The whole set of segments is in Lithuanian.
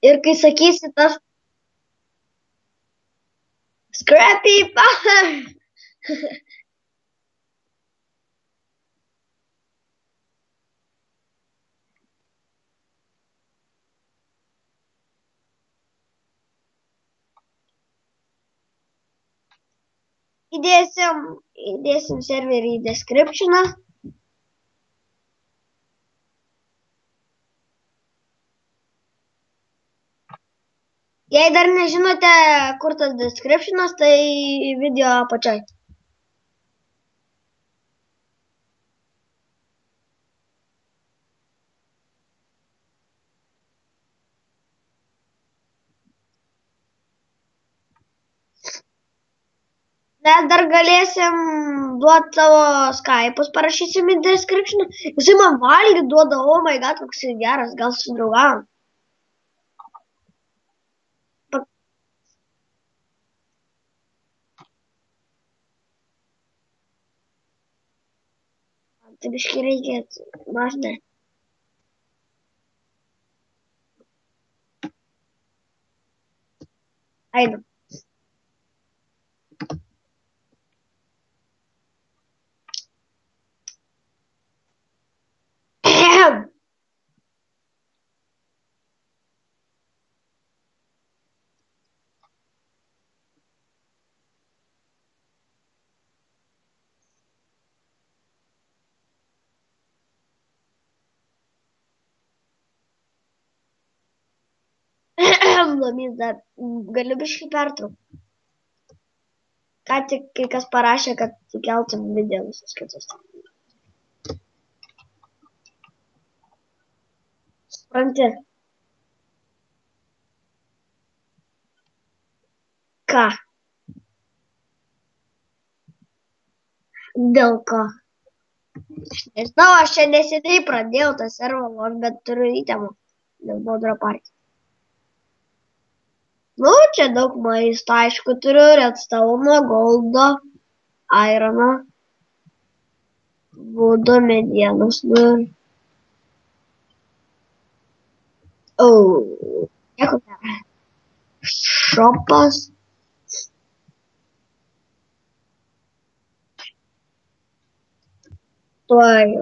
Ir kai sakysi tas Scrappy Power. Įdėsim serverį į descriptioną. Jei dar nežinote, kur tas descriptionas, tai video apačioj. Mes dar galėsim duoti savo Skype'us, parašysim į descriptioną. Jisai man valgį duoda, oh my god, koks jis geras, gal sudraugavom. Tai biškai reikia mažinę. Einam. Lamis dar galiu biškai pertraukti. Ką tik kai kas parašė, kad sukeltum video visus kitus. Supranti? Ką? Dėl ko? Nežinau, aš čia neseniai pradėjau tą serverą, bet turiu įtemų dėl Bodro partijos. Nu, čia daug maisto, aišku, turiu redstone, goldo, irono, būdo, medienos, nu. Nieko nėra. Šopas. Tuoj.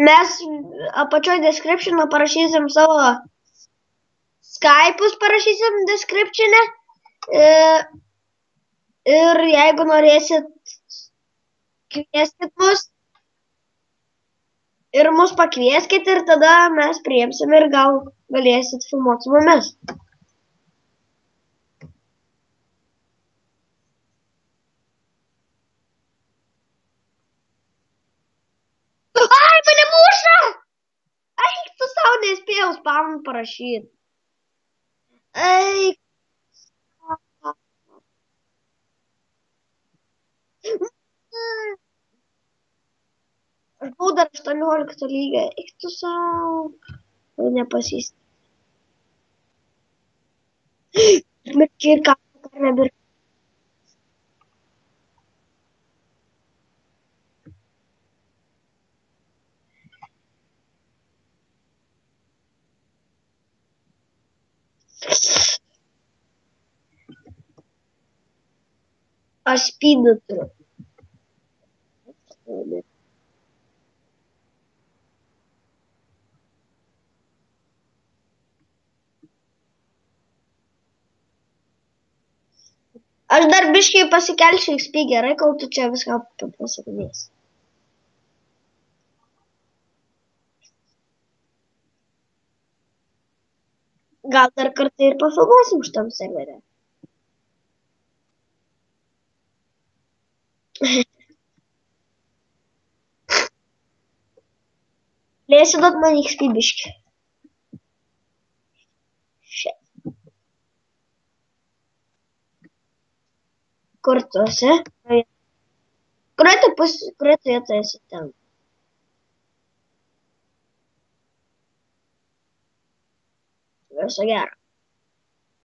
Mes apačioj descriptioną parašysim savo Skype'us, parašysim description'e. Ir jeigu norėsit, kvieskit mus. Ir mus pakvieskit ir tada mes priimsim ir gal galėsit filmuoti su mumis. Ai, mane muša! Ai, tu savo nespėjau spam parašyti. Ai. Aš buvau dar 18 lygio. Eik tu savo. Jau nepasist. Mirčiai ir ką nebir. Aš spydą turiu. Aš dar biškai pasikelsiu XP gerai, kol tu čia viską pasakinės. Gal dar kartą ir pafilmuosim šitam serverė. Lėsi duot man XP biškai. Kur tu esi? Kurioj tu vietoje esi ten? Viso gero.